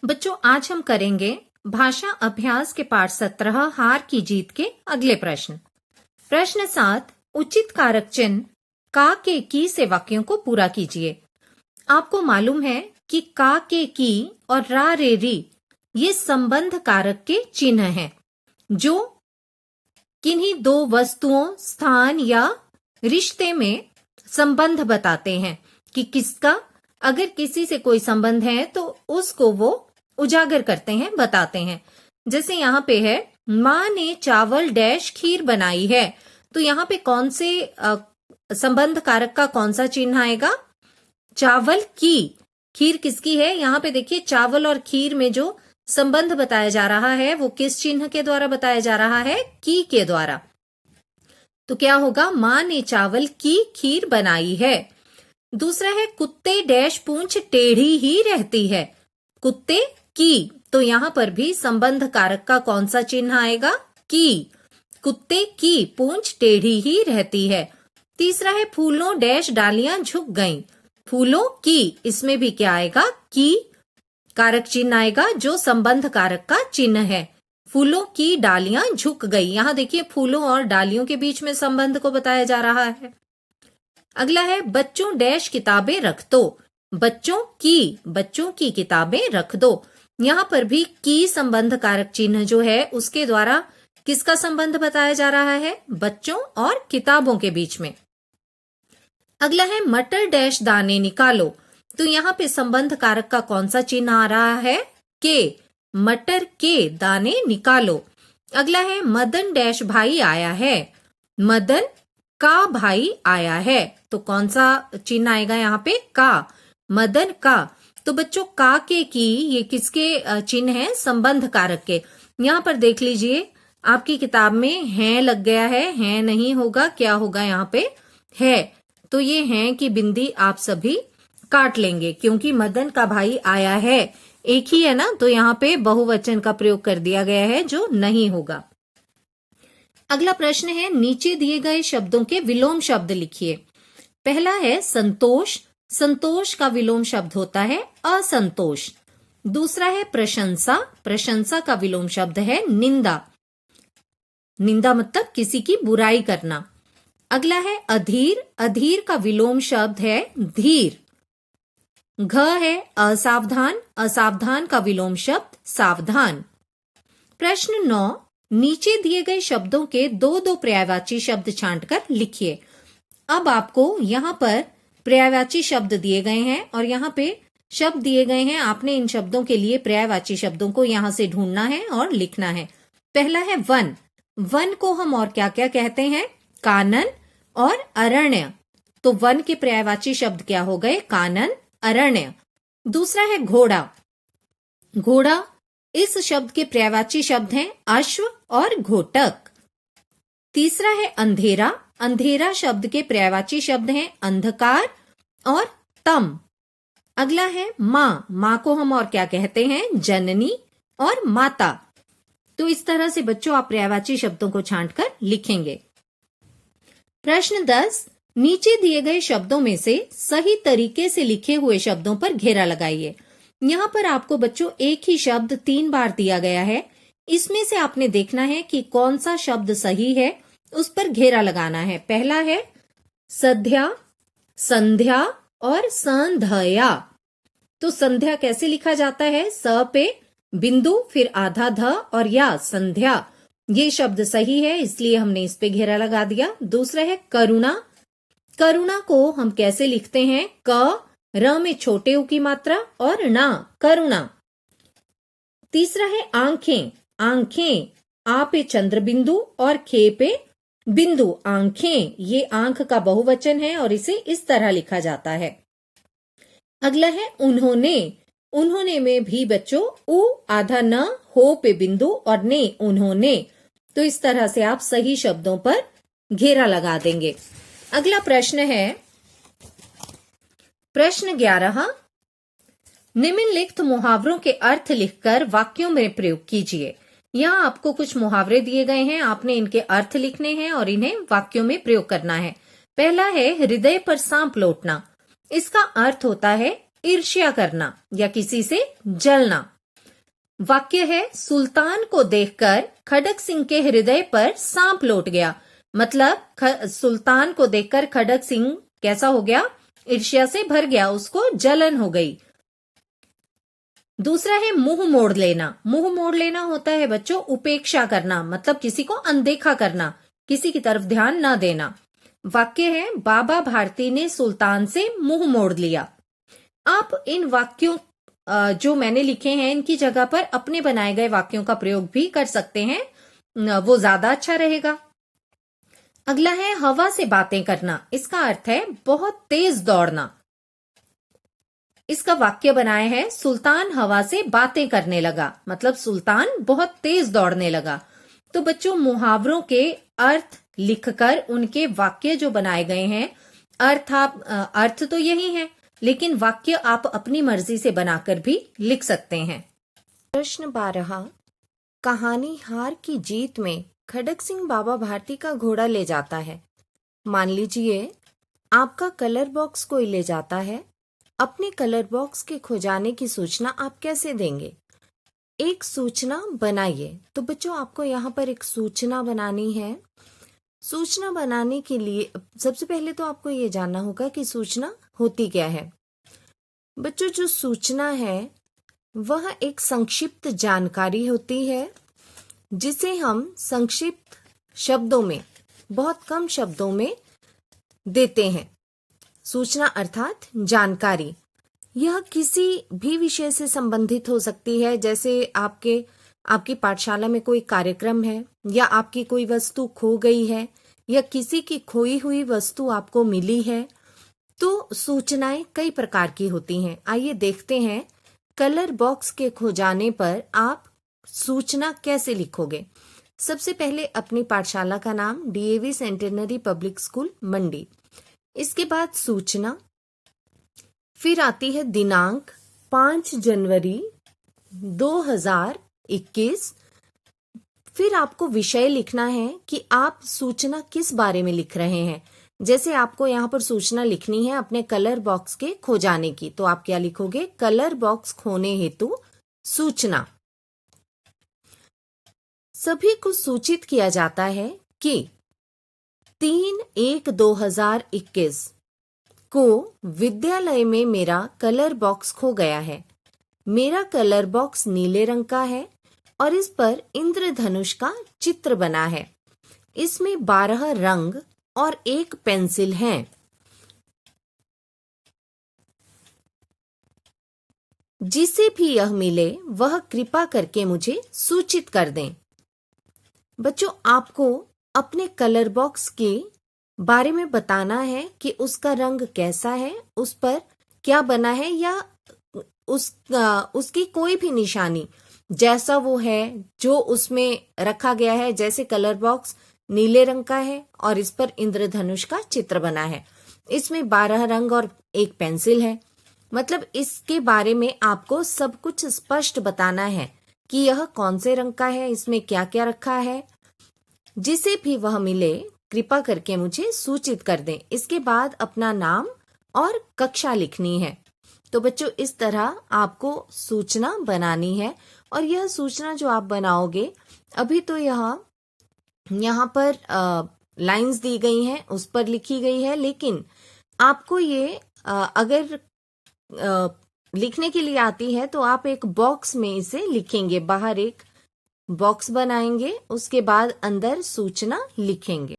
बच्चों, आज हम करेंगे भाषा अभ्यास के पाठ 17 हार की जीत के अगले प्रश्न। प्रश्न 7, उचित कारक चिन्ह का के की से वाक्यों को पूरा कीजिए। आपको मालूम है कि का के की और रा रे री ये संबंध कारक के चिन्ह हैं जो किन्हीं दो वस्तुओं, स्थान या रिश्ते में संबंध बताते हैं कि किसका अगर किसी से कोई संबंध है तो उसको वो उजागर करते हैं, बताते हैं। जैसे यहाँ पे है, माँ ने चावल डैश खीर बनाई है, तो यहाँ पे कौन से संबंध कारक का कौन सा चिन्ह आएगा? चावल की। खीर किसकी है? यहाँ पे देखिए चावल और खीर में जो संबंध बताया जा रहा है वो किस चिन्ह के द्वारा बताया जा रहा है? की के द्वारा। तो क्या होगा? माँ ने चावल की खीर बनाई है। दूसरा है, कुत्ते डैश पूंछ टेढ़ी ही रहती है। कुत्ते की, तो यहां पर भी संबंध कारक का कौन सा चिन्ह आएगा? की। कुत्ते की पूंछ टेढ़ी ही रहती है। तीसरा है, फूलों डैश डालियां झुक गईं। फूलों की, इसमें भी क्या आएगा? की कारक चिन्ह आएगा जो संबंध कारक का चिन्ह है। फूलों की डालियां झुक गई, यहां देखिए फूलों और डालियों के बीच में संबंध को बताया जा रहा है। अगला है, बच्चों डैश किताबें रख दो। बच्चों की किताबें रख दो। यहां पर भी की संबंध कारक चिन्ह जो है उसके द्वारा किसका संबंध बताया जा रहा है? बच्चों और किताबों के बीच में। अगला है, मटर डैश दाने निकालो। तो यहाँ पे संबंध कारक का कौन सा चिन्ह आ रहा है? के। मटर के दाने निकालो। अगला है, मदन डैश भाई आया है। मदन का भाई आया है, तो कौन सा चिन्ह आएगा यहाँ पे? का। मदन का। तो बच्चों, का के की ये किसके चिन्ह है? संबंध कारक के। यहाँ पर देख लीजिए आपकी किताब में है लग गया है नहीं होगा, क्या होगा यहाँ पे? है। तो ये है की बिंदी आप सभी काट लेंगे क्योंकि मदन का भाई आया है एक ही है ना, तो यहाँ पे बहुवचन का प्रयोग कर दिया गया है जो नहीं होगा। अगला प्रश्न है, नीचे दिए गए शब्दों के विलोम शब्द लिखिए। पहला है संतोष। संतोष का विलोम शब्द होता है असंतोष। दूसरा है प्रशंसा। प्रशंसा का विलोम शब्द है निंदा। निंदा मतलब किसी की बुराई करना। अगला है अधीर। अधीर का विलोम शब्द है धीर। घ है असावधान। असावधान का विलोम शब्द सावधान। प्रश्न 9, नीचे दिए गए शब्दों के दो दो पर्यायवाची शब्द छांटकर लिखिए। अब आपको यहाँ पर पर्यायवाची शब्द दिए गए हैं और यहाँ पे शब्द दिए गए हैं। आपने इन शब्दों के लिए पर्यायवाची शब्दों को यहाँ से ढूंढना है और लिखना है। पहला है वन। वन को हम और क्या क्या कहते हैं? कानन और अरण्य। तो वन के पर्यायवाची शब्द क्या हो गए? कानन, अरण्य। दूसरा है घोड़ा। घोड़ा इस शब्द के पर्यायवाची शब्द हैं अश्व और घोटक। तीसरा है अंधेरा। अंधेरा शब्द के पर्यायवाची शब्द हैं अंधकार और तम। अगला है माँ। माँ को हम और क्या कहते हैं? जननी और माता। तो इस तरह से बच्चों आप पर्यायवाची शब्दों को छांटकर लिखेंगे। प्रश्न 10, नीचे दिए गए शब्दों में से सही तरीके से लिखे हुए शब्दों पर घेरा लगाइए। यहाँ पर आपको बच्चों एक ही शब्द 3 बार दिया गया है। इसमें से आपने देखना है कि कौन सा शब्द सही है, उस पर घेरा लगाना है। पहला है सध्या, संध्या और संध्या। तो संध्या कैसे लिखा जाता है? स पे बिंदु फिर आधा ध और या, संध्या। ये शब्द सही है इसलिए हमने इस पे घेरा लगा दिया। दूसरा है करुणा। करुणा को हम कैसे लिखते हैं? क, र में छोटे उ की मात्रा और ना, करुणा। तीसरा है आंखें। आंखें, आ पे चंद्र बिंदु और खे पे बिंदु, आंखें। ये आंख का बहुवचन है और इसे इस तरह लिखा जाता है। अगला है उन्होंने। उन्होंने में भी बच्चों उ आधा न, हो पे बिंदु और ने, उन्होंने। तो इस तरह से आप सही शब्दों पर घेरा लगा देंगे। अगला प्रश्न है प्रश्न 11, निम्नलिखित मुहावरों के अर्थ लिखकर वाक्यों में प्रयोग कीजिए। यहाँ आपको कुछ मुहावरे दिए गए हैं, आपने इनके अर्थ लिखने हैं और इन्हें वाक्यों में प्रयोग करना है। पहला है हृदय पर सांप लौटना। इसका अर्थ होता है ईर्ष्या करना या किसी से जलना। वाक्य है, सुल्तान को देखकर खड़क सिंह के हृदय पर सांप लौट गया। मतलब सुल्तान को देखकर खड़क सिंह कैसा हो गया? ईर्ष्या से भर गया, उसको जलन हो गई। दूसरा है मुंह मोड़ लेना। मुंह मोड़ लेना होता है बच्चों उपेक्षा करना, मतलब किसी को अनदेखा करना, किसी की तरफ ध्यान न देना। वाक्य है, बाबा भारती ने सुल्तान से मुंह मोड़ लिया। आप इन वाक्यों जो मैंने लिखे हैं इनकी जगह पर अपने बनाए गए वाक्यों का प्रयोग भी कर सकते हैं, वो ज्यादा अच्छा रहेगा। अगला है हवा से बातें करना। इसका अर्थ है बहुत तेज दौड़ना। इसका वाक्य बनाया है, सुल्तान हवा से बातें करने लगा, मतलब सुल्तान बहुत तेज दौड़ने लगा। तो बच्चों मुहावरों के अर्थ लिखकर उनके वाक्य जो बनाए गए हैं, अर्थ तो यही है, लेकिन वाक्य आप अपनी मर्जी से बनाकर भी लिख सकते हैं। प्रश्न 12, कहानी हार की जीत में खड़क सिंह बाबा भारती का घोड़ा ले जाता है। मान लीजिए आपका कलर बॉक्स कोई ले जाता है। अपने कलर बॉक्स के खो जाने की सूचना आप कैसे देंगे? एक सूचना बनाइए। तो बच्चों आपको यहाँ पर एक सूचना बनानी है। सूचना बनाने के लिए सबसे पहले तो आपको ये जानना होगा कि सूचना होती क्या है। बच्चों जो सूचना है वह एक संक्षिप्त जानकारी होती है जिसे हम संक्षिप्त शब्दों में, बहुत कम शब्दों में देते हैं। सूचना अर्थात जानकारी। यह किसी भी विषय से संबंधित हो सकती है, जैसे आपकी पाठशाला में कोई कार्यक्रम है, या आपकी कोई वस्तु खो गई है, या किसी की खोई हुई वस्तु आपको मिली है। तो सूचनाएं कई प्रकार की होती हैं। आइए देखते हैं कलर बॉक्स के खो जाने पर आप सूचना कैसे लिखोगे। सबसे पहले अपनी पाठशाला का नाम डीएवी सेंटेनरी पब्लिक स्कूल मंडी, इसके बाद सूचना, फिर आती है दिनांक 5 जनवरी 2021। फिर आपको विषय लिखना है कि आप सूचना किस बारे में लिख रहे हैं। जैसे आपको यहाँ पर सूचना लिखनी है अपने कलर बॉक्स के खो जाने की, तो आप क्या लिखोगे? कलर बॉक्स खोने हेतु सूचना। सभी को सूचित किया जाता है कि 3/1/2021 को विद्यालय में मेरा कलर बॉक्स खो गया है। मेरा कलर बॉक्स नीले रंग का है और इस पर इंद्रधनुष का चित्र बना है। इसमें 12 रंग और एक पेंसिल है। जिसे भी यह मिले वह कृपा करके मुझे सूचित कर दें। बच्चों आपको अपने कलर बॉक्स के बारे में बताना है कि उसका रंग कैसा है, उस पर क्या बना है, या उसकी कोई भी निशानी जैसा वो है जो उसमें रखा गया है। जैसे कलर बॉक्स नीले रंग का है और इस पर इंद्रधनुष का चित्र बना है, इसमें 12 रंग और एक पेंसिल है। मतलब इसके बारे में आपको सब कुछ स्पष्ट बताना है कि यह कौन से रंग का है, इसमें क्या क्या रखा है। जिसे भी वह मिले कृपा करके मुझे सूचित कर दें। इसके बाद अपना नाम और कक्षा लिखनी है। तो बच्चों इस तरह आपको सूचना बनानी है। और यह सूचना जो आप बनाओगे, अभी तो यहाँ पर लाइंस दी गई हैं, उस पर लिखी गई है, लेकिन आपको ये अगर लिखने के लिए आती है तो आप एक बॉक्स में इसे लिखेंगे। बाहर एक बॉक्स बनाएंगे, उसके बाद अंदर सूचना लिखेंगे।